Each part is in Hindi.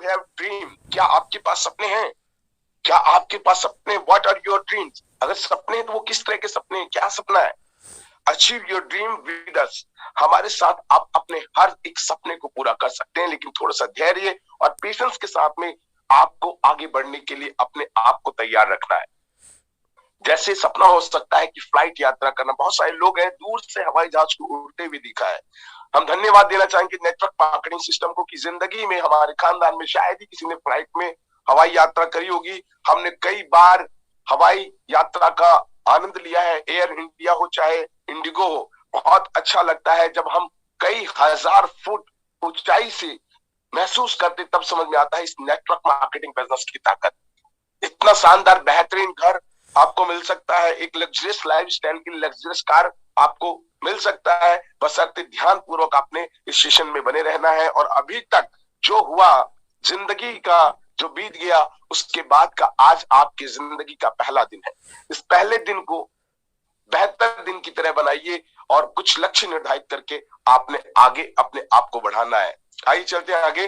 Have dream? क्या आपके पास सपने हैं? क्या आपके पास सपने? What are your dreams? अगर सपने हैं तो वो किस तरह के सपने हैं? क्या सपना है? Achieve your dream with us. हमारे साथ आप अपने हर एक सपने को पूरा कर सकते हैं, लेकिन थोड़ा सा धैर्य और पेशेंस के साथ में आपको आगे बढ़ने के लिए अपने आप को तैयार रखना है। जैसे सपना हो सकता है कि फ्लाइट यात्रा करना, बहुत सारे लोग हैं दूर से हवाई जहाज को उड़ते हुए दिखा है। हम धन्यवाद देना चाहेंगे नेटवर्क मार्केटिंग सिस्टम को कि जिंदगी में हमारे खानदान में शायद ही किसी ने फ्लाइट में हवाई यात्रा करी होगी। हमने कई बार हवाई यात्रा का आनंद लिया है, एयर इंडिया हो चाहे इंडिगो हो। बहुत अच्छा लगता है जब हम कई हजार फुट ऊंचाई से महसूस करते, तब समझ में आता है इस नेटवर्क मार्केटिंग बिजनेस की ताकत। इतना शानदार बेहतरीन घर आपको मिल सकता है, एक लग्जरियस लाइफ स्टाइल की लग्जरियस कार आपको मिल सकता है, बशर्ते ध्यान पूर्वक आपने इस सेशन में बने रहना है। और अभी तक जो हुआ, जिंदगी का जो बीत गया, उसके बाद का आज आपकी जिंदगी का पहला दिन है। इस पहले दिन को बेहतर दिन की तरह बनाइए और कुछ लक्ष्य निर्धारित करके आपने आगे अपने आप को बढ़ाना है। आइए चलते हैं आगे।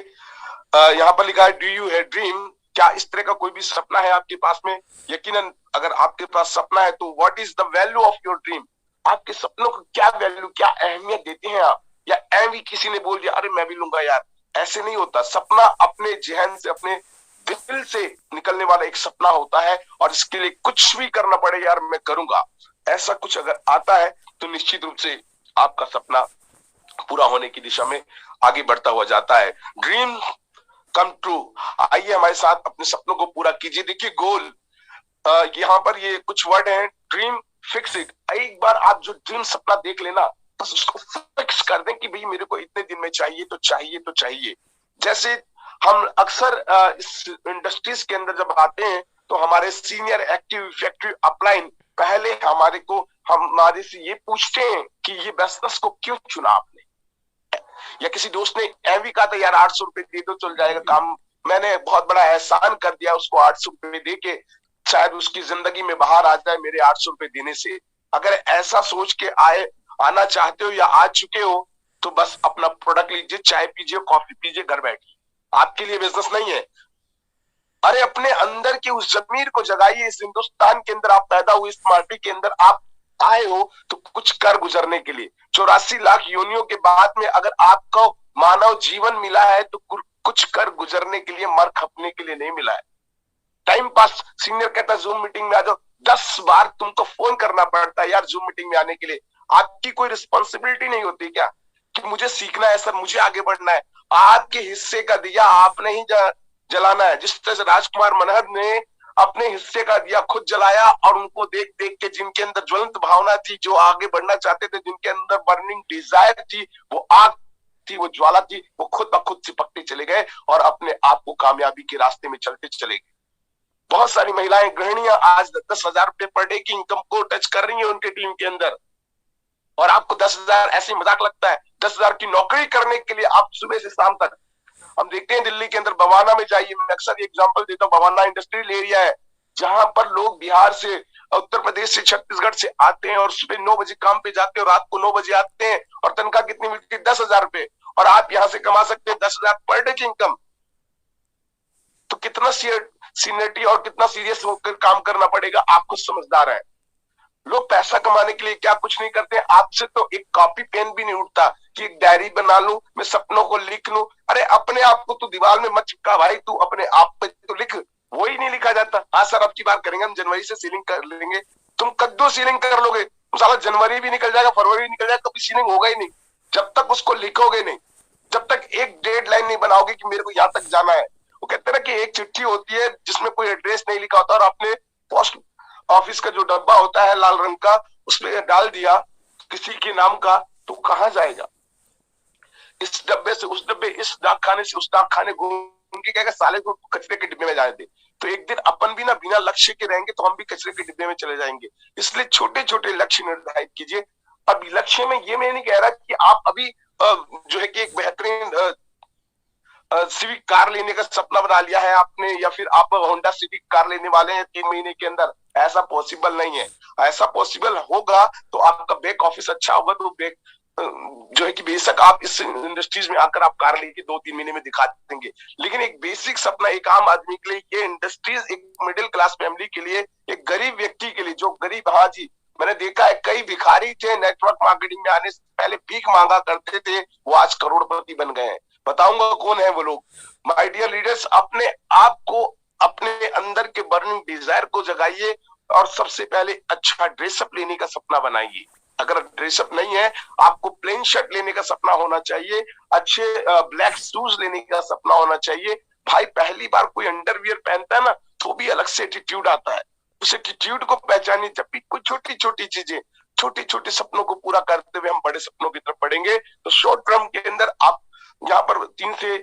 यहाँ पर लिखा है डू यू हैव ड्रीम? क्या इस तरह का कोई भी सपना है आपके पास में? यकीनन अगर आपके पास सपना है तो what is the value of your dream? आपके सपनों को क्या वैल्यू, क्या अहमियत देते हैं आप? या एवी किसी ने बोल दिया अरे मैं भी लूंगा यार, ऐसे नहीं होता। सपना अपने जहन से, अपने दिल से निकलने वाला एक सपना होता है, और इसके लिए कुछ भी करना पड़े यार मैं करूंगा, ऐसा कुछ अगर आता है तो निश्चित रूप से आपका सपना पूरा होने की दिशा में आगे बढ़ता हुआ जाता है। Dream come true. आइए हमारे साथ अपने सपनों को पूरा कीजिए। देखिए गोल, यहाँ पर ये कुछ वर्ड हैं, ड्रीम फिक्स इट। एक बार आप जो ड्रीम सपना देख लेना, बस उसको फिक्स कर दें कि भाई मेरे को इतने दिन में चाहिए तो चाहिए तो चाहिए। जैसे हम अक्सर इस इंडस्ट्रीज के अंदर जब आते हैं तो हमारे सीनियर एक्टिव इफेक्टिव अपलाइन पहले हमारे से ये पूछते हैं कि ये बिजनेस को क्यों चुना आपने। या किसी दोस्त ने एवी कहा था यार 800 रुपए दे दो चल जाएगा काम, मैंने बहुत बड़ा एहसान कर दिया उसको 800 रुपए दे के, शायद उसकी जिंदगी में बाहर आ जाए मेरे 800 रुपए देने से। अगर ऐसा सोच के आना चाहते हो या आ चुके हो तो बस अपना प्रोडक्ट लीजिए, चाय पीजिए, कॉफी पीजिए, घर बैठिए। आपके लिए बिजनेस नहीं है। अरे अपने अंदर की उस जमीर को जगाइए। इस हिंदुस्तान के अंदर आप पैदा हुए, इस माटी के अंदर आप आए हो तो कुछ कर गुजरने के लिए। 84 लाख योनियों के बाद में अगर आपको मानव जीवन मिला है तो कुछ कर गुजरने के लिए, मर खपने के लिए नहीं मिला है। टाइम पास, सीनियर कहता है जूम मीटिंग में आ जाओ, 10 बार तुमको फोन करना पड़ता है यार जूम मीटिंग में आने के लिए। आपकी कोई रिस्पॉन्सिबिलिटी नहीं होती क्या कि मुझे सीखना है सर, मुझे आगे बढ़ना है? आपके हिस्से का दिया आपने ही जलाना है। जिस तरह से राजकुमार मनहर ने अपने हिस्से का दिया खुद जलाया, और उनको देख देख के जिनके अंदर ज्वलंत भावना थी, जो आगे बढ़ना चाहते थे, जिनके अंदर बर्निंग डिजायर थी, वो आग थी, वो ज्वाला थी, वो खुद ब खुद चिपकते चले गए और अपने आप को कामयाबी के रास्ते में चलते चले गए। बहुत सारी महिलाएं गृहिणियां आज 10,000 रुपए पर डे की इनकम को टच कर रही है उनके टीम के अंदर, और आपको 10,000 ऐसे मजाक लगता है। 10,000 की नौकरी करने के लिए आप सुबह से शाम तक, हम देखते हैं दिल्ली के अंदर बवाना में जाइए, मैं अक्सर एग्जांपल देता हूँ, बवाना इंडस्ट्रियल एरिया है जहां पर लोग बिहार से, उत्तर प्रदेश से, छत्तीसगढ़ से आते हैं और सुबह 9 बजे काम पे जाते हैं और रात को 9 बजे आते हैं, और तनख्वाह कितनी मिलती है? 10,000 रुपए। और आप यहां से कमा सकते हैं 10,000 पर डे की इनकम। तो कितना सीनियरिटी और कितना सीरियस होकर काम करना पड़ेगा, आपको समझदार है। लोग पैसा कमाने के लिए क्या कुछ नहीं करते। आपसे तो एक कॉपी पेन भी नहीं उठता कि एक डायरी बना लूं, मैं सपनों को लिख लूं। अरे अपने आप को तू दीवार में मत चिपका भाई, तू अपने आप पे तो लिख। वो ही नहीं लिखा जाता। हाँ सर अब की बार करेंगे, हम जनवरी से सीलिंग कर लेंगे। तुम कद्दू सीलिंग कर लोगे, साला जनवरी भी निकल जाएगा, फरवरी भी निकल जाएगा, कभी सीलिंग होगा ही नहीं जब तक उसको लिखोगे नहीं, जब तक एक डेडलाइन नहीं बनाओगे कि मेरे को यहां तक जाना है। वो कहते हैं ना कि एक चिट्ठी होती है जिसमें कोई एड्रेस नहीं लिखा होता, और आपने पोस्ट ऑफिस का जो डब्बा होता है लाल रंग का, उसमें डाल दिया किसी के नाम का, तो कहां जाएगा? इस डब्बे से उस डब्बे, इस डाकखाने से उस डाकखाने, घूम के क्या साले को कचरे के डिब्बे में जाने दे। तो एक दिन अपन भी ना बिना लक्ष्य के रहेंगे तो हम भी कचरे के डिब्बे में चले जाएंगे। इसलिए छोटे छोटे लक्ष्य निर्धारित कीजिए। अब लक्ष्य में ये मैं नहीं कह रहा कि आप अभी जो है कि एक बेहतरीन सिविक कार लेने का सपना बना लिया है आपने, या फिर आप होंडा सिविक कार लेने वाले हैं 3 महीने के अंदर। ऐसा पॉसिबल नहीं है। ऐसा पॉसिबल होगा तो आपका बैक ऑफिस अच्छा होगा, तो बैक जो है कि बेशक आप इस इंडस्ट्रीज में आकर आप कार लेके 2-3 महीने में दिखा देंगे, लेकिन एक बेसिक सपना एक आम आदमी के लिए, ये इंडस्ट्रीज एक मिडिल क्लास फैमिली के लिए, एक गरीब व्यक्ति के लिए, जो गरीब, हाँ जी, मैंने देखा है कई भिखारी थे नेटवर्क मार्केटिंग में आने से पहले भीख मांगा करते थे, वो आज करोड़पति बन गए हैं। बताऊंगा कौन है वो लोग। माय डियर लीडर्स, अपने आप को, अपने अंदर के बर्निंग डिजायर को जगाइए और सबसे पहले अच्छा ड्रेसअप लेने का सपना बनाइए। अगर ड्रेसअप नहीं है, आपको प्लेन शर्ट लेने का सपना होना चाहिए, अच्छे ब्लैक शूज लेने का सपना होना चाहिए। भाई पहली बार कोई अंडरवियर पहनता है ना, तो भी अलग से एटीट्यूड आता है। उस एटीट्यूड को पहचानिए। जब भी कोई छोटी छोटी चीजें, छोटे छोटे सपनों को पूरा करते हुए हम बड़े सपनों की तरफ बढ़ेंगे, तो शॉर्ट टर्म के अंदर आप यहाँ पर 3 से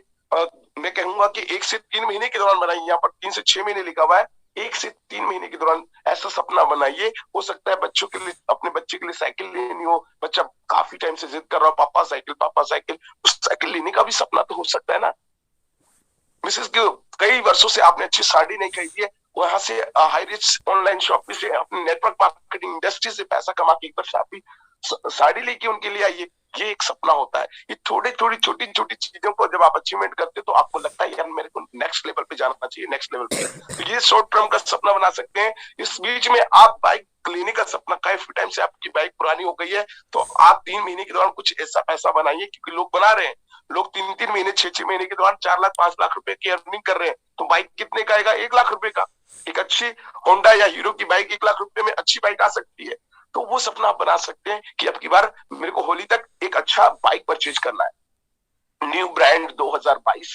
मैं कहूंगा कि 1 से 3 महीने के दौरान बनाइए। यहाँ पर 3 से 6 महीने लिखा हुआ है। 1 से 3 महीने के दौरान ऐसा सपना बनाइए। हो सकता है बच्चों के लिए, अपने बच्चे के लिए साइकिल लेनी हो, बच्चा काफी टाइम से जिद कर रहा हो, पापा साइकिल, पापा साइकिल, उस साइकिल लेने का भी सपना तो हो सकता है ना। मिसेस की कई वर्षों से आपने अच्छी साड़ी नहीं खरीदी है, वहां से हाई रिच ऑनलाइन शॉपिंग से, अपने नेटवर्क मार्केटिंग इंडस्ट्री से पैसा कमा के एक बार साड़ी लेके उनके लिए आइए। ये एक सपना होता है। ये थोड़ी छोटी छोटी चीजों को जब आप अचीवमेंट करते तो आपको लगता है यार मेरे को नेक्स्ट लेवल पे जाना चाहिए, नेक्स्ट लेवल पे। तो ये शॉर्ट टर्म का सपना बना सकते हैं। इस बीच में आप बाइक लेने का सपना, काफी टाइम से आपकी बाइक पुरानी हो गई है, तो आप 3 महीने के दौरान कुछ ऐसा पैसा बनाइए, क्योंकि लोग बना रहे हैं। लोग 3-3 महीने, 6-6 महीने के दौरान 4 लाख 5 लाख रुपए की अर्निंग कर रहे हैं। तो बाइक कितने का आएगा? 1 लाख रुपए का। एक अच्छी होंडा या हीरो की बाइक 1 लाख रुपए में अच्छी बाइक आ सकती है। तो वो सपना आप बना सकते हैं कि अब की बार मेरे को होली तक एक अच्छा बाइक परचेज करना है, न्यू ब्रांड 2022,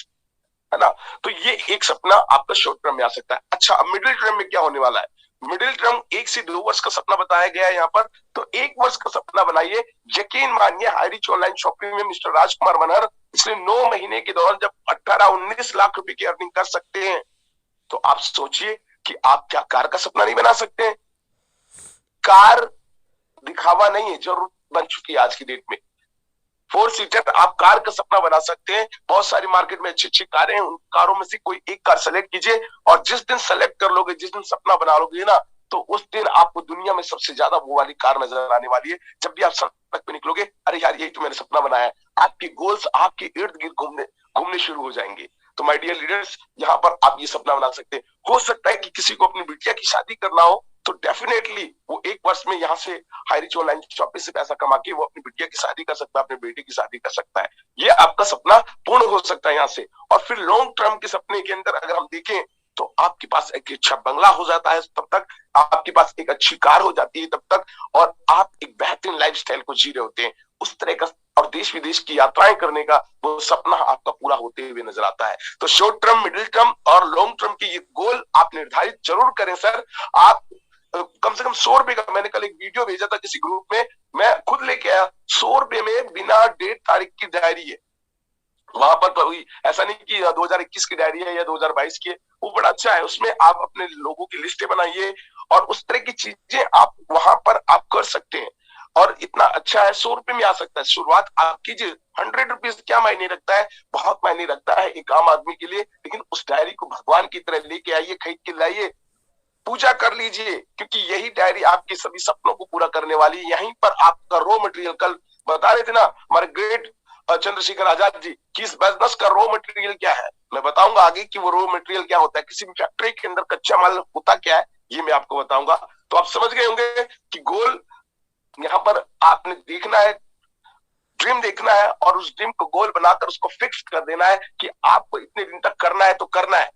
है ना। तो ये एक सपना आपका शॉर्ट टर्म में आ सकता है। अच्छा, अब मिडिल टर्म में क्या होने वाला है? मिडिल टर्म 1 से 2 वर्ष का सपना बताया गया है यहाँ पर। तो 1 वर्ष का सपना बनाइए। यकीन मानिए, हाई रिच ऑनलाइन शॉपिंग में मिस्टर राजकुमार मनहर पिछले 9 महीने के दौरान जब 18-19 लाख रुपए की अर्निंग कर सकते हैं, तो आप सोचिए कि आप क्या कार का सपना नहीं बना सकते हैं? कार दिखावा नहीं है, जरूरत बन चुकी है आज की डेट में। 4 सीटर आप कार का सपना बना सकते हैं। बहुत सारी मार्केट में अच्छी अच्छी कारें हैं, उन कारों में से कोई एक कार सेलेक्ट कीजिए, और जिस दिन सेलेक्ट कर लोगे, जिस दिन सपना बना लोगे ना, तो उस दिन आपको दुनिया में सबसे ज्यादा वो वाली कार नजर आने वाली है। जब भी आप सड़क पे निकलोगे, अरे यार यही तो मैंने सपना बनाया है। आपके गोल्स आपके इर्द गिर्द घूमने शुरू हो जाएंगे। तो माय डियर लीडर्स, यहाँ पर आप ये सपना बना सकते हैं। हो सकता है कि किसी को अपनी बिटिया की शादी करना हो, तो डेफिनेटली वो 1 वर्ष में यहाँ से हाई रिच ऑनलाइन शॉपिंग से पैसा कमा के वो अपनी बिटिया की शादी कर सकता है, अपने बेटे की शादी कर सकता है। ये आपका सपना पूर्ण हो सकता है यहाँ से। और फिर लॉन्ग टर्म के सपने के अंदर अगर हम देखें, तो आपके पास एक अच्छा बंगला हो जाता है तब तक, आपके पास एक अच्छी कार हो जाती है तब तक, और आप एक बेहतरीन लाइफस्टाइल को जी रहे होते हैं। उस तरह का और देश विदेश की यात्राएं करने का वो सपना आपका पूरा होते हुए नजर आता है। तो शॉर्ट टर्म, मिडिल टर्म और लॉन्ग टर्म के ये गोल आप निर्धारित जरूर करें सर। आप कम से कम 100 रुपए का, मैंने कल एक वीडियो भेजा था किसी ग्रुप में, मैं खुद लेके आया, 100 रुपए में बिना डेट तारीख की डायरी है। वहां पर कोई ऐसा नहीं कि 2021 की डायरी है या 2022 की है, वो बड़ा अच्छा है। उसमें आप अपने लोगों की लिस्टें बनाइए और उस तरह की चीजें आप वहां पर आप कर सकते हैं। और इतना अच्छा है, 100 रुपए में आ सकता है। शुरुआत आप कीजिए। 100 रुपीज क्या मायने रखता है? बहुत मायने रखता है एक आम आदमी के लिए। लेकिन उस डायरी को भगवान की तरह लेके आइए, खरीद के लाइए, पूजा कर लीजिए, क्योंकि यही डायरी आपके सभी सपनों को पूरा करने वाली है। यहीं पर आपका रॉ मटेरियल, कल बता रहे थे ना हमारे ग्रेट चंद्रशेखर आजाद जी कि इस बिजनेस का रॉ मटेरियल क्या है। मैं बताऊंगा आगे कि वो रॉ मटेरियल क्या होता है, किसी भी फैक्ट्री के अंदर कच्चा माल होता क्या है, ये मैं आपको बताऊंगा। तो आप समझ गए होंगे कि गोल यहाँ पर आपने देखना है, ड्रीम देखना है, और उस ड्रीम को गोल बनाकर उसको फिक्स कर देना है कि आपको इतने दिन तक करना है तो करना है।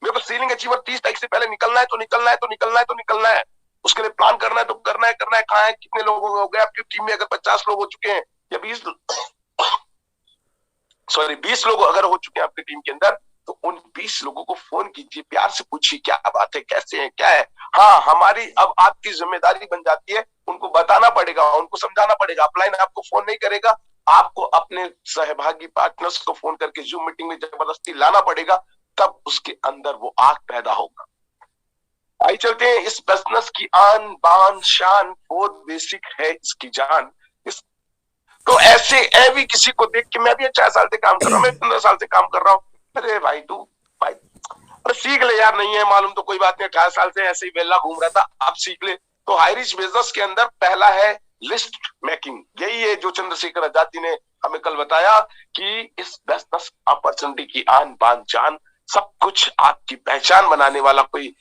मेरे को सीलिंग अचीवर 30 तारीख से पहले निकलना है तो निकलना है, तो निकलना है, तो निकलना है। उसके लिए प्लान करना है तो करना है, करना है। कहाँ है, कितने लोग हो गए आपकी टीम में? अगर 50 लोग हो चुके हैं या 20 लोग अगर हो चुके हैं आपकी टीम के अंदर, तो उन 20 लोगों को फोन कीजिए, प्यार से पूछिए क्या बात है, कैसे है, क्या है। हाँ, हमारी अब आपकी जिम्मेदारी बन जाती है, उनको बताना पड़ेगा, उनको समझाना पड़ेगा। अपलाइन आपको फोन नहीं करेगा, आपको अपने सहभागी पार्टनर्स को फोन करके जूम मीटिंग में जबरदस्ती लाना पड़ेगा, तब उसके अंदर वो आग पैदा होगा। आइए चलते हैं। इस बिजनेस की आन बान शान बहुत बेसिक है इसकी जान। इस तो ऐसे भी किसी को देख के, मैं भी 4 साल से काम कर रहा हूँ, मैं 15 साल से काम कर रहा हूँ, अरे भाई तू भाई अरे सीख ले यार, नहीं है मालूम तो कोई बात नहीं, 18 साल से ऐसे ही वेला घूम रहा था, अब सीख ले। तो हाई रिच बिजनेस के अंदर पहला है लिस्ट मेकिंग। यही है जो चंद्रशेखर आजाद जी ने हमें कल बताया कि इस बिजनेस अपॉर्चुनिटी की आन बान जान सब कुछ आपकी पहचान बनाने वाला कोई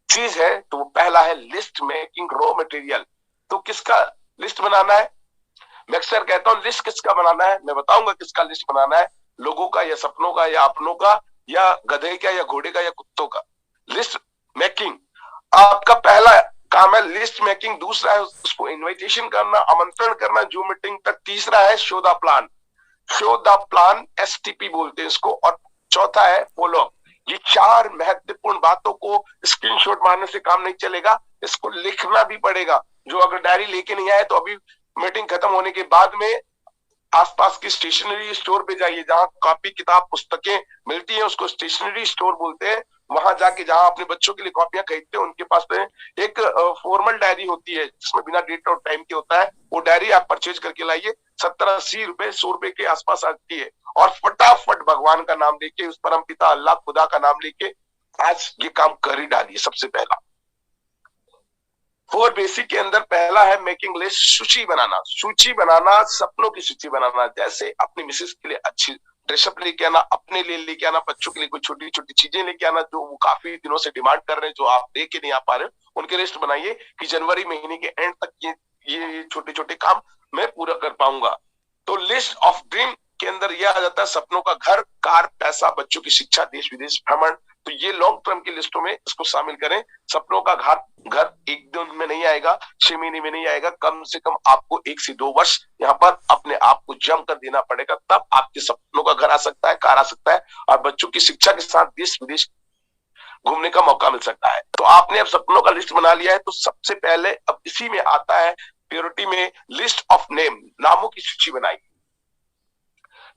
चीज है तो वो पहला है लिस्ट मेकिंग, रॉ मटेरियल। तो किसका लिस्ट बनाना है? मैं अक्सर कहता हूं लिस्ट किसका बनाना है, मैं बताऊंगा किसका लिस्ट बनाना है, लोगों का या सपनों का या अपनों का या गधे का या घोड़े का या कुत्तों का। लिस्ट मेकिंग आपका पहला काम है, लिस्ट मेकिंग। दूसरा है उसको इनविटेशन करना, आमंत्रण करना जो मीटिंग तक। तीसरा है show the plan, show the plan, STP बोलते हैं इसको। और चौथा है फॉलो अप। ये चार महत्वपूर्ण बातों को स्क्रीनशॉट मारने से काम नहीं चलेगा, इसको लिखना भी पड़ेगा। जो अगर डायरी लेके नहीं आए तो अभी मीटिंग खत्म होने के बाद में आसपास की स्टेशनरी स्टोर पे जाइए, जहां कॉपी किताब पुस्तकें मिलती हैं उसको स्टेशनरी स्टोर बोलते हैं। वहां जाके जहां अपने बच्चों के लिए कॉपियां खरीदते हैं उनके पास में एक फॉर्मल डायरी होती है जिसमें बिना डेट और टाइम के होता है। वो डायरी आप परचेज करके लाइए, 70-80 रुपए 100 रुपए के आसपास आती है। और फटाफट भगवान का नाम लेके, उस परम पिता अल्लाह खुदा का नाम लेके आज ये काम कर ही डालिए। सबसे पहला 4 बेसिक के अंदर पहला है मेकिंग लिस्ट, सूची बनाना। सूची बनाना, सपनों की सूची बनाना। जैसे अपनी मिसेस के लिए अच्छी ड्रेसअप लेके आना, अपने लिए लेके आना, बच्चों के लिए कोई छोटी छोटी चीजें लेके आना जो वो काफी दिनों से डिमांड कर रहे हैं, जो आप लेके नहीं आ पा रहे हो। उनके लिस्ट बनाइए कि जनवरी महीने के एंड तक ये छोटे छोटे काम मैं पूरा कर पाऊंगा। तो लिस्ट ऑफ ड्रीम के अंदर यह आ जाता है सपनों का घर, कार, पैसा, बच्चों की शिक्षा, देश विदेश भ्रमण। तो ये लॉन्ग टर्म की लिस्टों में इसको शामिल करें। सपनों का घर एक दिन में नहीं आएगा, 6 महीने में नहीं आएगा, कम से कम आपको 1 से 2 वर्ष यहाँ पर अपने आप को जम कर देना पड़ेगा, तब आपके सपनों का घर आ सकता है, कार आ सकता है और बच्चों की शिक्षा के साथ देश विदेश घूमने का मौका मिल सकता है। तो आपने अब सपनों का लिस्ट बना लिया है, तो सबसे पहले अब इसी में आता है प्योरिटी में लिस्ट ऑफ नेम, नामों की सूची बनाइए।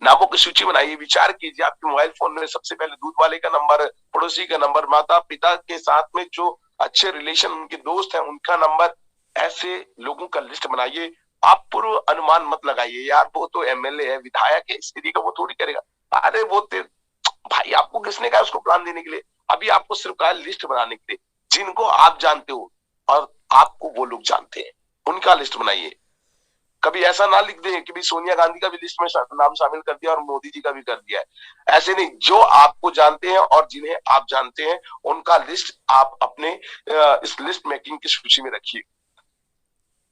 नामों की सूची बनाइए। विचार कीजिए आपके मोबाइल फोन में सबसे पहले दूध वाले का नंबर, पड़ोसी का नंबर, माता पिता के साथ में जो अच्छे रिलेशन उनके दोस्त हैं उनका नंबर, ऐसे लोगों का लिस्ट बनाइए। आप पूर्व अनुमान मत लगाइए, यार वो तो एमएलए है, विधायक है, इस तरीके का वो थोड़ी करेगा। अरे वो भाई आपको किसने कहा उसको प्लान देने के लिए? अभी आपको सिर्फ कहा लिस्ट बनाने के लिए। जिनको आप जानते हो और आपको वो लोग जानते हैं उनका लिस्ट बनाइए। कभी ऐसा ना लिख दें कि भी सोनिया गांधी का भी लिस्ट में नाम शामिल कर दिया और मोदी जी का भी कर दिया है। ऐसे नहीं, जो आपको जानते हैं और जिन्हें आप जानते हैं उनका लिस्ट आप अपने इस लिस्ट मेकिंग की सूची में रखिए।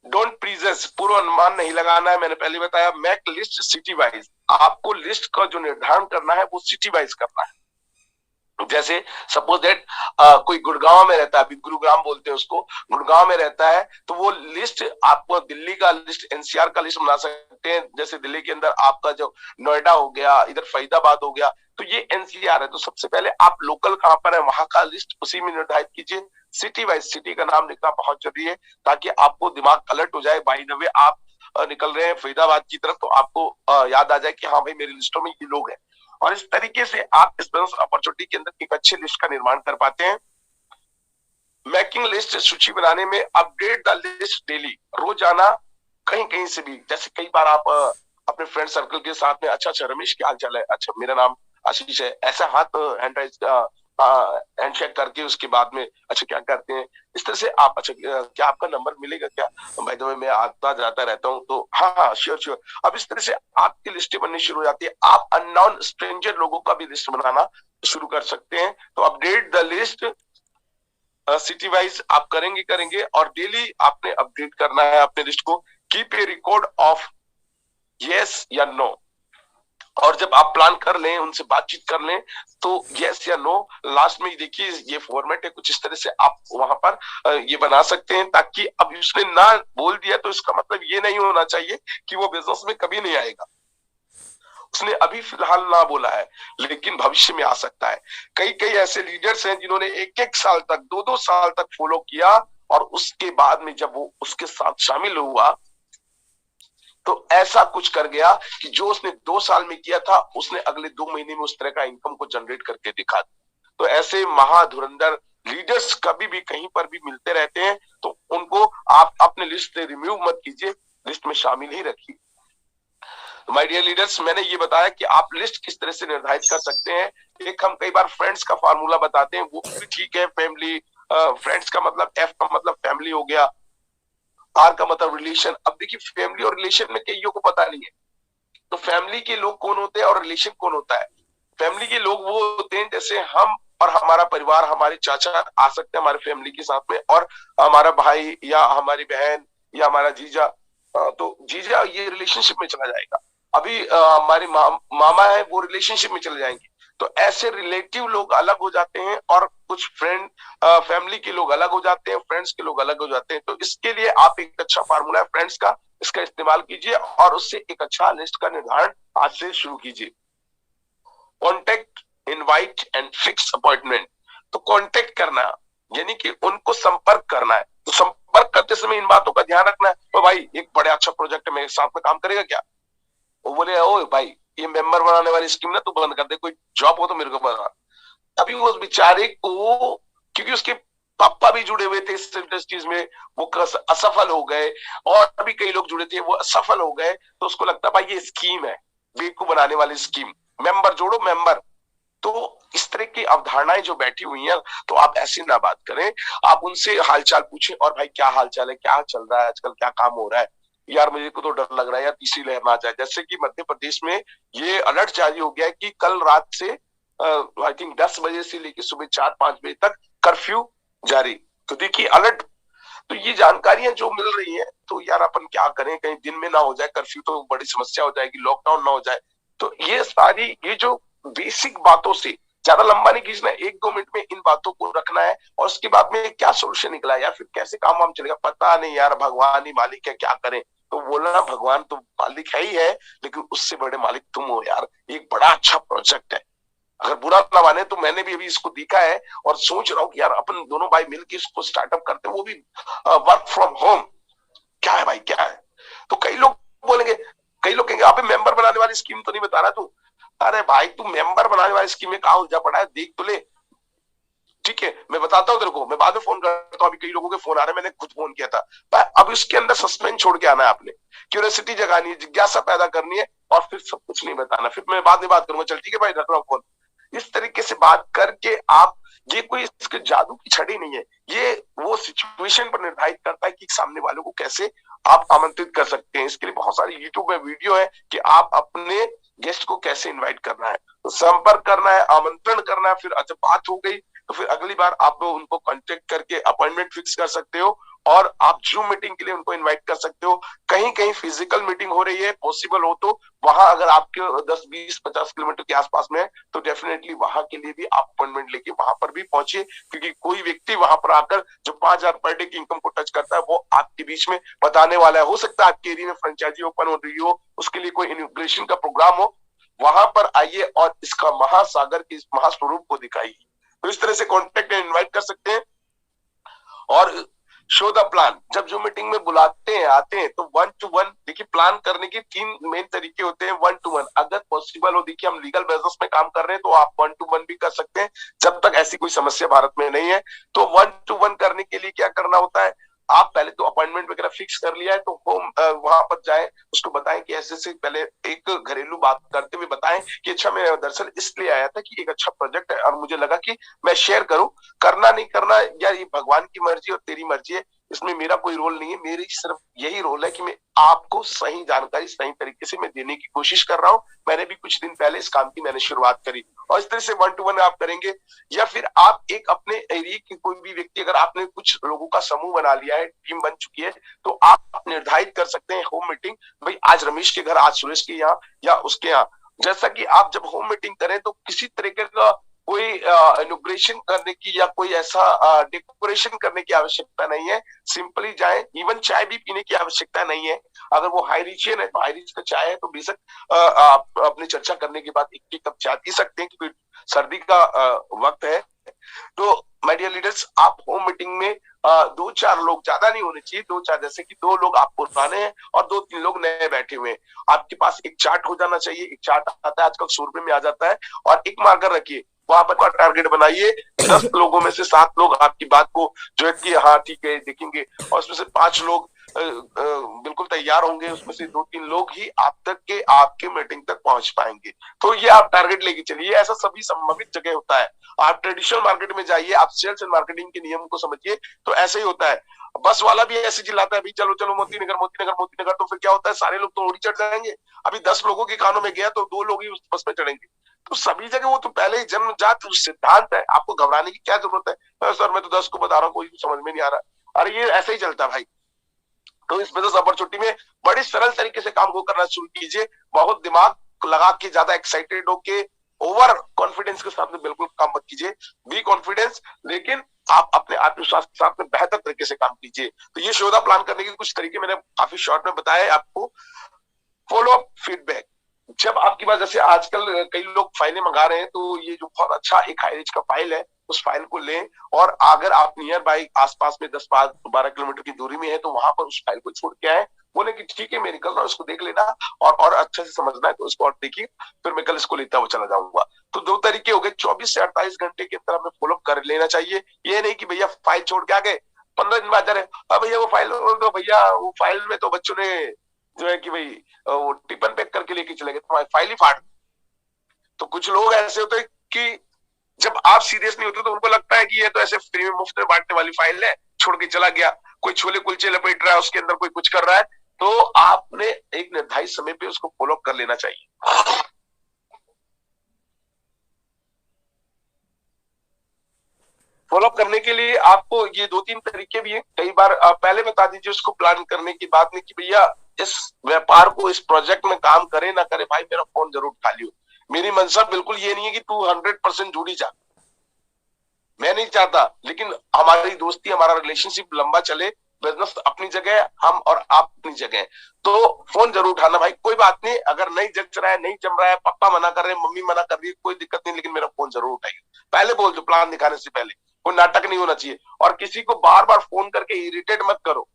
डोंट प्रीजस, पूर्व अनुमान नहीं लगाना है। मैंने पहले बताया मेक लिस्ट सिटी वाइज। आपको लिस्ट का जो निर्धारण करना है वो सिटी वाइज करना है। जैसे सपोज दैट कोई गुड़गांव में रहता है, अभी गुरुग्राम बोलते हैं उसको, गुड़गांव में रहता है, तो वो लिस्ट आपको दिल्ली का लिस्ट, एनसीआर का लिस्ट बना सकते हैं। जैसे दिल्ली के अंदर आपका जो नोएडा हो गया, इधर फरीदाबाद हो गया, तो ये एनसीआर है। तो सबसे पहले आप लोकल कहां पर है वहां का लिस्ट उसी में निर्धारित कीजिए। सिटी वाइज, सिटी का नाम लिखना बहुत जरूरी है ताकि आपको दिमाग अलर्ट हो जाए। बाय द वे आप निकल रहे हैं फरीदाबाद की तरफ तो आपको याद आ जाए कि हाँ भाई मेरी लिस्टों में ये लोग हैं। और इस तरीके से आप इस बिजनेस अपॉर्चुनिटी के अंदर एक अच्छी लिस्ट का निर्माण कर पाते हैं। मेकिंग लिस्ट सूची बनाने में अपडेट द लिस्ट डेली, रोजाना कहीं कहीं से भी। जैसे कई बार आप अपने फ्रेंड सर्कल के साथ में, अच्छा रमेश क्या हाल चाल है, अच्छा मेरा नाम आशीष है, ऐसा हाथ हैंडशेक करके उसके बाद में अच्छा क्या करते हैं, इस तरह से आप अच्छा क्या आपका नंबर मिलेगा क्या, भाई तो मैं आता जाता रहता हूँ, तो हाँ श्योर। अब इस तरह से आपकी लिस्टें बननी शुरू हो जाती है। आप अननोन स्ट्रेंजर लोगों का भी लिस्ट बनाना शुरू कर सकते हैं। तो update the list city wise आप करेंगे और डेली आपने अपडेट करना है अपने लिस्ट को। Keep a record of yes या नो। और जब आप प्लान कर लें, उनसे बातचीत कर लें, तो यस या नो लास्ट में देखिए ये फॉर्मेट है, कुछ इस तरह से आप वहां पर ये बना सकते हैं ताकि अब उसने ना बोल दिया तो इसका मतलब ये नहीं होना चाहिए कि वो बिजनेस में कभी नहीं आएगा। उसने अभी फिलहाल ना बोला है लेकिन भविष्य में आ सकता है। कई ऐसे लीडर्स हैं जिन्होंने 1-1 साल तक, 2-2 साल तक फॉलो किया और उसके बाद में जब वो उसके साथ शामिल हुआ तो ऐसा कुछ कर गया कि जो उसने 2 साल में किया था उसने अगले 2 महीने में उस तरह का इनकम को जनरेट करके दिखा दिया। तो ऐसे महाधुरंधर लीडर्स कभी भी कहीं पर भी मिलते रहते हैं, तो उनको आप अपने लिस्ट से रिमूव मत कीजिए, लिस्ट में शामिल ही रखिए। माय डियर लीडर्स, मैंने ये बताया कि आप लिस्ट किस तरह से निर्धारित कर सकते हैं। एक हम कई बार फ्रेंड्स का फार्मूला बताते हैं, वो भी ठीक है। फैमिली, फ्रेंड्स का मतलब एफ का मतलब फैमिली हो गया। आर का मतलब रिलेशन। अब देखिए फैमिली और रिलेशन में कईयों को पता नहीं है, तो फैमिली के लोग कौन होते हैं और रिलेशन कौन होता है। फैमिली के लोग वो होते हैं जैसे हम और हमारा परिवार, हमारे चाचा आ सकते हैं हमारे फैमिली के साथ में, और हमारा भाई या हमारी बहन या हमारा जीजा, तो जीजा ये रिलेशनशिप में चला जाएगा। अभी हमारे मामा है वो रिलेशनशिप में चले जाएंगे। तो ऐसे रिलेटिव लोग अलग हो जाते हैं और कुछ फ्रेंड फैमिली के लोग अलग हो जाते हैं, फ्रेंड्स के लोग अलग हो जाते हैं। तो इसके लिए आप एक अच्छा फार्मूला है फ्रेंड्स का, इसका इस्तेमाल कीजिए और उससे एक अच्छा लिस्ट का निर्धारण आज से शुरू कीजिए। Contact, invite and fix appointment. तो कॉन्टेक्ट करना यानी कि उनको संपर्क करना है। तो संपर्क करते समय इन बातों का ध्यान रखना है। तो भाई एक बड़े अच्छा प्रोजेक्ट है, मेरे साथ में काम करेगा क्या? वो बोले ओ भाई ये मेंबर बनाने वाली स्कीम ना तू बंद कर दे, कोई जॉब हो तो मेरे को बता। अभी वो बेचारे को, क्योंकि उसके पापा भी जुड़े हुए थे इस इंडस्ट्रीज में, वो असफल हो गए, और भी कई लोग जुड़े थे वो असफल हो गए। तो उसको लगता भाई ये स्कीम है, बेवकूफ बनाने वाली स्कीम, मेंबर जोड़ो मेंबर। तो इस तरह की अवधारणाएं जो बैठी हुई हैं, तो आप ऐसी ना बात करें, आप उनसे हालचाल पूछें, और भाई क्या हालचाल है, क्या चल रहा है आजकल, क्या काम हो रहा है यार, मुझे को तो डर लग रहा है यार तीसरी लहर ना आ जाए। जैसे कि मध्य प्रदेश में ये अलर्ट जारी हो गया है कि कल रात से आई थिंक 10 बजे से लेकर सुबह 4-5 बजे तक कर्फ्यू जारी। तो देखिए अलर्ट, तो ये जानकारियां जो मिल रही है, तो यार अपन क्या करें, कहीं दिन में ना हो जाए कर्फ्यू, तो बड़ी समस्या हो जाएगी, लॉकडाउन ना हो जाए। तो ये सारी ये जो बेसिक बातों से ज्यादा लंबा नहीं खींचना है, 1-2 मिनट में इन बातों को रखना है। और उसके बाद में क्या सोल्यूशन निकला या फिर कैसे काम वाम चलेगा पता नहीं यार, भगवान ही मालिक है, क्या करें। तो बोलना भगवान तो मालिक है ही है, लेकिन उससे बड़े मालिक तुम हो यार। एक बड़ा अच्छा प्रोजेक्ट है, अगर बुरा ना माने तो मैंने भी अभी इसको देखा है और सोच रहा हूँ कि यार अपन दोनों भाई मिलकर इसको स्टार्टअप करते हैं, वो भी वर्क फ्रॉम होम। क्या है भाई, क्या है? तो कई लोग बोलेंगे, कई लोग कहेंगे अबे मेंबर बनाने वाली स्कीम तो नहीं बता रहा तू। अरे भाई तू मेंबर बनाने वाली स्कीम में कहाँ उलझा पड़ा है, देख तो ले। ठीक है मैं बताता हूँ तेरे को, मैं बाद में फोन करता हूँ, अभी कई लोगों के फोन आ रहे हैं, मैंने खुद फोन किया था। अब इसके अंदर सस्पेंस छोड़ के आना है आपने, क्यूरियोसिटी जगानी है, जिज्ञासा पैदा करनी है, और फिर सब कुछ नहीं बताना। फिर मैं बाद में बात करूंगा, चल ठीक है भाई रख रहा हूँ फोन। इस तरीके से बात करके आप, ये कोई इसके जादू की छड़ी नहीं है, ये वो सिचुएशन पर निर्धारित करता है कि सामने वालों को कैसे आप आमंत्रित कर सकते हैं। इसके लिए बहुत सारी यूट्यूब में वीडियो है कि आप अपने गेस्ट को कैसे इनवाइट करना है। तो संपर्क करना है, आमंत्रण करना है, फिर जब बात हो गई तो फिर अगली बार आप उनको कांटेक्ट करके अपॉइंटमेंट फिक्स कर सकते हो, और आप जूम मीटिंग के लिए उनको इनवाइट कर सकते हो। कहीं कहीं फिजिकल मीटिंग हो रही है, पॉसिबल हो तो वहां, अगर आपके 10-20-50 किलोमीटर के आसपास में है तो डेफिनेटली वहां के लिए भी आप अपॉइंटमेंट लेके वहां पर भी पहुंचे, क्योंकि कोई व्यक्ति वहां पर आकर जो 5,000 पर डे की इनकम को टच करता है वो आपके बीच में बताने वाला है। हो सकता है आपके एरिया में फ्रेंचाइजी ओपन हो रही हो, उसके लिए कोई इनॉग्रेशन का प्रोग्राम हो, वहां पर आइए और इसका महासागर के इस महास्वरूप को दिखाइए। तो इस तरह से कॉन्टेक्ट एंड इनवाइट कर सकते हैं। और शो द प्लान, जब जो मीटिंग में बुलाते हैं आते हैं तो 1-to-1, देखिए प्लान करने के 3 मेन तरीके होते हैं। 1-to-1 अगर पॉसिबल हो, देखिए हम लीगल बिजनेस में काम कर रहे हैं तो आप 1-to-1 भी कर सकते हैं, जब तक ऐसी कोई समस्या भारत में नहीं है। तो 1-to-1 करने के लिए क्या करना होता है, आप पहले तो अपॉइंटमेंट वगैरह फिक्स कर लिया है तो होम वहां पर जाए, उसको बताएं कि ऐसे से, पहले एक घरेलू बात करते हुए बताएं कि अच्छा मैं दरअसल इसलिए आया था कि एक अच्छा प्रोजेक्ट है और मुझे लगा कि मैं शेयर करूं, करना नहीं करना यार ये भगवान की मर्जी और तेरी मर्जी है, इसमें मेरा कोई रोल नहीं है। मेरी सिर्फ यही रोल है कि मैं आपको सही जानकारी सही तरीके से मैं देने की कोशिश कर रहा हूँ। मैंने भी कुछ दिन पहले इस काम की मैंने शुरुआत करी, और इस तरह से 1-to-1 आप करेंगे। या फिर आप एक अपने एरिया की कोई भी व्यक्ति, अगर आपने कुछ लोगों का समूह बना लिया है, टीम बन चुकी है, तो आप निर्धारित कर सकते हैं होम मीटिंग, भाई आज रमेश के घर, आज सुरेश के यहाँ या उसके यहाँ। जैसा कि आप जब होम मीटिंग करें तो किसी तरीके का कोई इनॉग्रेशन करने की या कोई ऐसा डेकोरेशन करने की आवश्यकता नहीं है, सिंपली जाए। इवन चाय भी पीने की आवश्यकता नहीं है, अगर वो हाई रिचियन है तो हाई रिच का चाय है तो बेशक आप अपनी चर्चा करने के बाद एक कप चाय पी सकते हैं, क्योंकि सर्दी का वक्त है। तो माय डियर लीडर्स, आप होम मीटिंग में 2-4 लोग, ज्यादा नहीं होने चाहिए, 2-4, जैसे कि 2 लोग आप पुराने हैं और 2-3 लोग नए बैठे हुए हैं। आपके पास एक चार्ट हो जाना चाहिए, एक चार्ट आता है आजकल 100 रुपए में आ जाता है, और एक मार्कर रखिए, वहां पर टारगेट बनाइए। 10 लोगों में से 7 लोग आपकी बात को जो है कि हाँ ठीक है देखेंगे, और उसमें से 5 लोग बिल्कुल तैयार होंगे, उसमें से 2-3 लोग ही आप तक के आपके मीटिंग तक पहुंच पाएंगे। तो ये आप टारगेट लेके चलिए, ऐसा सभी संभावित जगह होता है। आप ट्रेडिशनल मार्केट में जाइए, आप सेल्स एंड मार्केटिंग के नियम को समझिए, तो ऐसे ही होता है। बस वाला भी ऐसे चिल्लाता है, भाई चलो चलो मोती नगर मोती नगर मोती नगर, तो फिर क्या होता है, सारे लोग तो उड़ी चढ़ जाएंगे। अभी 10 लोगों के कानों में गया तो 2 लोग ही उस बस में चढ़ेंगे। तो सभी जगह वो तो पहले ही जन्मजात सिद्धांत है, आपको घबराने की क्या जरूरत है। सर मैं तो 10 को बता रहा हूँ, कोई समझ में नहीं आ रहा। अरे ये ऐसे ही चलता है भाई। तो इस बिजनेस अपॉर्चुनिटी में बड़ी सरल तरीके से काम को करना शुरू कीजिए, बहुत दिमाग लगा के, ज्यादा एक्साइटेड होके, ओवर कॉन्फिडेंस के साथ में बिल्कुल काम मत कीजिए। बी कॉन्फिडेंस, लेकिन आप अपने आत्मविश्वास के साथ में बेहतर तरीके से काम कीजिए। तो ये शोधा प्लान करने के कुछ तरीके मैंने काफी शॉर्ट में बताए आपको। फॉलो अप फीडबैक, जब आपके पास, जैसे आजकल कई लोग फाइलें मंगा रहे हैं, तो ये जो बहुत अच्छा एक हाईरेज का फाइल है, उस फाइल को लें, और अगर आप नियर बाई आसपास में 10-12 किलोमीटर की दूरी में है, तो वहां पर उस फाइल को छोड़ के आए, बोले कि ठीक है मैं निकल रहा हूँ, इसको देख लेना, और अच्छे से समझना है तो इसको और देखिए, फिर मैं कल इसको लेता हुआ चला जाऊंगा। तो 2 तरीके हो गए, 24 से 48 घंटे के अंदर हमें फॉलो कर लेना चाहिए। ये नहीं कि भैया फाइल छोड़ के आ गए, 15 दिन बाद जा रहे, अब भैया वो फाइल तो, भैया वो फाइल में तो बच्चों ने जो है कि भाई वो टिफिन पैक करके लेके चले गए, तुम्हारी फाइल ही फाड़। तो कुछ लोग ऐसे होते हैं कि जब आप सीरियस नहीं होते तो उनको लगता है कि ये तो ऐसे फ्री में मुफ्त में बांटने वाली फाइल है, छोड़ के चला गया। कोई छोले कुलचे लपेट रहा है उसके अंदर, कोई कुछ कर रहा है, तो आपने एक निर्धारित समय पे उसको फॉलो कर लेना चाहिए। फॉलो करने के लिए आपको ये 2-3 तरीके भी है। कई बार आप पहले बता दीजिए उसको प्लान करने की बात में कि भैया इस व्यापार को, इस प्रोजेक्ट में काम करे ना करे, भाई मेरा फोन जरूर उठा लियो। मेरी मंशा बिल्कुल ये नहीं है कि तू 100% जुड़ी जा, मैं नहीं चाहता, लेकिन हमारी दोस्ती, हमारा रिलेशनशिप लंबा चले, बिजनेस अपनी जगह, हम और आप अपनी जगह, तो फोन जरूर उठाना भाई। कोई बात नहीं, अगर नहीं जच रहा है, नहीं जम रहा है, पापा मना कर रहे हैं, मम्मी मना कर रही है, कोई दिक्कत नहीं, लेकिन मेरा फोन जरूर उठाइए। पहले बोल दो, प्लान दिखाने से पहले। कोई नाटक नहीं होना चाहिए, और किसी को बार बार फोन करके इरिटेट मत करो।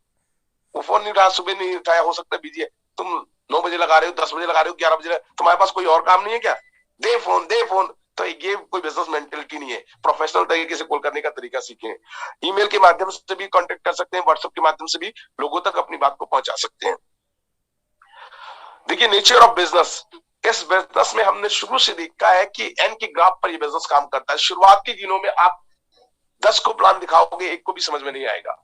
वो फोन नहीं उठाया, सुबह नहीं उठाया, हो सकता है बिजी है, तुम 9 बजे लगा रहे हो, 10 बजे लगा रहे हो, 11 बजे, तुम्हारे पास कोई और काम नहीं है क्या, दे फोन दे फोन। तो ये कोई बिजनेस मेंटेलिटी नहीं है। प्रोफेशनल तरीके से कॉल करने का तरीका सीखें। ईमेल के माध्यम से भी कांटेक्ट कर सकते हैं, व्हाट्सएप के माध्यम से भी लोगों तक अपनी बात को पहुंचा सकते हैं। देखिए नेचर ऑफ बिजनेस, इस बिजनेस में हमने शुरू से देखा है कि एन के ग्राफ पर ये बिजनेस काम करता है। शुरुआत के दिनों में आप 10 को प्लान दिखाओगे, एक को भी समझ में नहीं आएगा,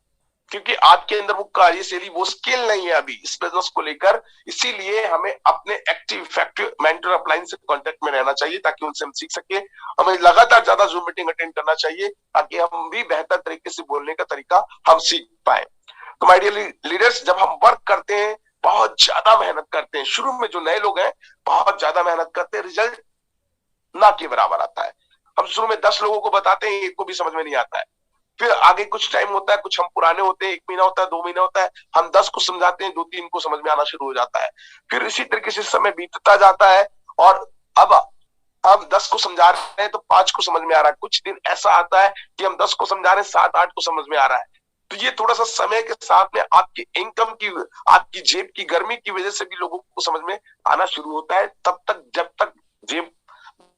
क्योंकि आपके अंदर वो कार्यशैली, वो स्किल नहीं है अभी इस बिजनेस को लेकर। इसीलिए हमें अपने एक्टिव इफेक्टिव मेंटर अपलाइन से कांटेक्ट में रहना चाहिए, ताकि उनसे हम सीख सके। हमें लगातार ज्यादा जूम मीटिंग अटेंड करना चाहिए, ताकि हम भी बेहतर तरीके से बोलने का तरीका हम सीख पाए। तो माय डियर लीडर्स, जब हम वर्क करते हैं, बहुत ज्यादा मेहनत करते हैं, शुरू में जो नए लोग हैं बहुत ज्यादा मेहनत करते हैं, रिजल्ट ना के बराबर आता है। हम शुरू में 10 लोगों को बताते हैं, एक को भी समझ में नहीं आता है। फिर आगे कुछ टाइम होता है, कुछ हम पुराने होते हैं, 1 महीना होता है, 2 महीना होता है, हम 10 को समझाते हैं, 2-3 को समझ में आना शुरू हो जाता है। फिर इसी तरीके से समय बीतता जाता है, और अब हम 10 को समझा रहे हैं तो 5 को समझ में आ रहा है। कुछ दिन ऐसा आता है कि हम 10 को समझा रहे हैं, 7-8 को समझ में आ रहा है। तो ये थोड़ा सा समय के साथ में आपकी इनकम की, आपकी जेब की गर्मी की वजह से भी लोगों को समझ में आना शुरू होता है। तब तक, जब तक जेब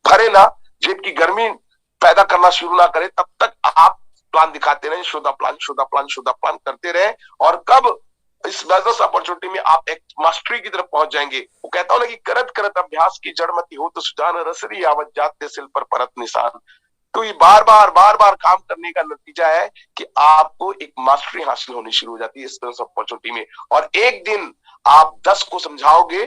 भरे ना, जेब की गर्मी पैदा करना शुरू ना करे, तब तक आप प्लान दिखाते रहे, शोधा प्लान शोधा प्लान शोधा प्लान करते रहे। और कब इस बिजनेस अपॉर्चुनिटी में आप एक मास्टरी की तरफ पहुंच जाएंगे। वो कहता हूं ना कि करत करत अभ्यास की जड़ मती हो, तो सुजान रसरी आवत जाते सिल पर परत निशान। तो ये बार बार काम करने का नतीजा है कि आपको एक मास्टरी हासिल होनी शुरू हो जाती है इस बिजनेस अपॉर्चुनिटी में। और एक दिन आप 10 को समझाओगे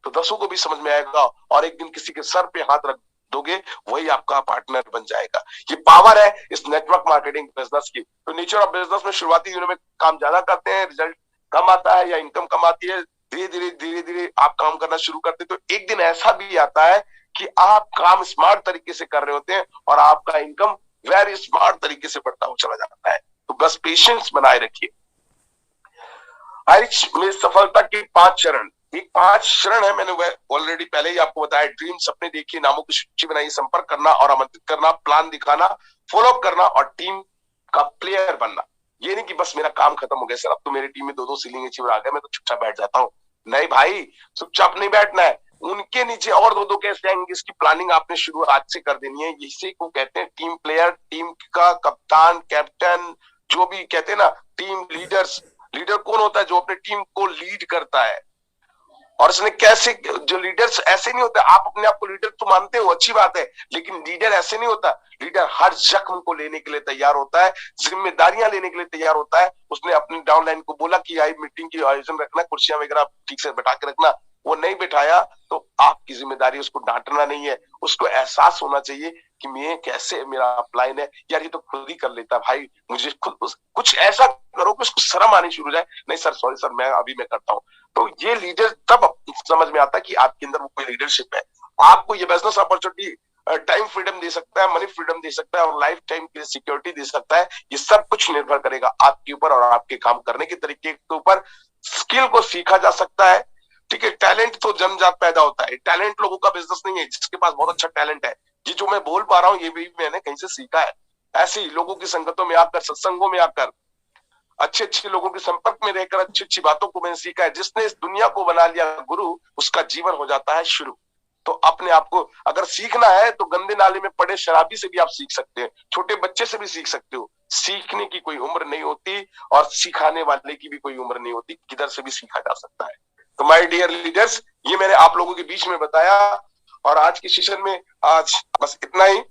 तो 10 को भी समझ में आएगा, और एक दिन किसी के सर पे हाथ रख दोगे, वही आपका पार्टनर बन जाएगा। ये पावर है इस नेटवर्क मार्केटिंग बिजनेस की। तो नेचर ऑफ बिजनेस में शुरुआती दिनों में काम ज्यादा करते हैं, रिजल्ट कम आता है या इनकम कम आती है। धीरे धीरे आप काम करना शुरू करते हैं, तो एक दिन ऐसा भी आता है कि आप काम स्मार्ट तरीके से कर रहे होते हैं, और आपका इनकम वेरी स्मार्ट तरीके से बढ़ता हुआ चला जाता है। तो बस पेशेंस बनाए रखिए। आइरिश में सफलता के 5 चरण, एक 5 चरण है, मैंने ऑलरेडी पहले ही आपको बताया। ड्रीम, सपने देखिए, नामों की सूची बनाइए, संपर्क करना और आमंत्रित करना, प्लान दिखाना, फॉलो अप करना, और टीम का प्लेयर बनना। ये नहीं कि बस मेरा काम खत्म हो गया सर, अब तो मेरी टीम में 2-2 सीलिंग अचीवर आ गए, मैं तो चुपचाप बैठ जाता हूँ। नहीं भाई, चुपचाप नहीं बैठना है, उनके नीचे और 2-2 कैसे आएंगे, इसकी प्लानिंग आपने शुरू आज से कर देनी है। इसी को कहते हैं टीम प्लेयर, टीम का कप्तान, कैप्टन, जो भी कहते हैं ना, टीम लीडर्स। लीडर कौन होता है? जो अपने टीम को लीड करता है। और इसने कैसे, जो लीडर्स ऐसे नहीं होते, आप अपने आप को लीडर तो मानते हो, अच्छी बात है, लेकिन लीडर ऐसे नहीं होता। लीडर हर जख्म को लेने के लिए तैयार होता है, जिम्मेदारियां लेने के लिए तैयार होता है। उसने अपनी डाउनलाइन को बोला कि आई मीटिंग की आयोजन रखना, कुर्सियां वगैरह ठीक से बैठा के रखना, वो नहीं बैठाया तो आपकी जिम्मेदारी उसको डांटना नहीं है। उसको एहसास होना चाहिए कि मैं कैसे, मेरा अपलाइन है यार, ये तो खुद ही कर लेता भाई, मुझे खुद कुछ ऐसा करो कि उसको शर्म आनी शुरू हो जाए, नहीं सर सॉरी सर मैं अभी मैं करता हूँ। तो ये लीडर तब समझ में आता है कि आपके अंदर वो कोई लीडरशिप है। आपको ये बिजनेस अपॉर्चुनिटी टाइम फ्रीडम दे सकता है, मनी फ्रीडम दे सकता है, और लाइफ टाइम के लिए सिक्योरिटी दे सकता है। ये सब कुछ निर्भर करेगा आपके ऊपर और आपके काम करने के तरीके के ऊपर। स्किल को सीखा जा सकता है, ठीक है। टैलेंट तो जन्मजात पैदा होता है, टैलेंट लोगों का बिजनेस नहीं है। जिसके पास बहुत अच्छा टैलेंट है, ये जो मैं बोल पा रहा हूँ ये भी मैंने कहीं से सीखा है। ऐसे ही लोगों की संगतों में आकर, सत्संगों में आकर, अच्छे अच्छे लोगों के संपर्क में रहकर अच्छी अच्छी बातों को मैंने सीखा है। जिसने इस दुनिया को बना लिया गुरु, उसका जीवन हो जाता है शुरू। तो अपने आप को अगर सीखना है तो गंदे नाले में पड़े शराबी से भी आप सीख सकते हैं, छोटे बच्चे से भी सीख सकते हो। सीखने की कोई उम्र नहीं होती और सिखाने वाले की भी कोई उम्र नहीं होती, किधर से भी सीखा जा सकता है। तो माय डियर लीडर्स, ये मैंने आप लोगों के बीच में बताया, और आज के सेशन में आज बस इतना ही।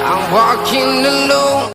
I'm walking alone.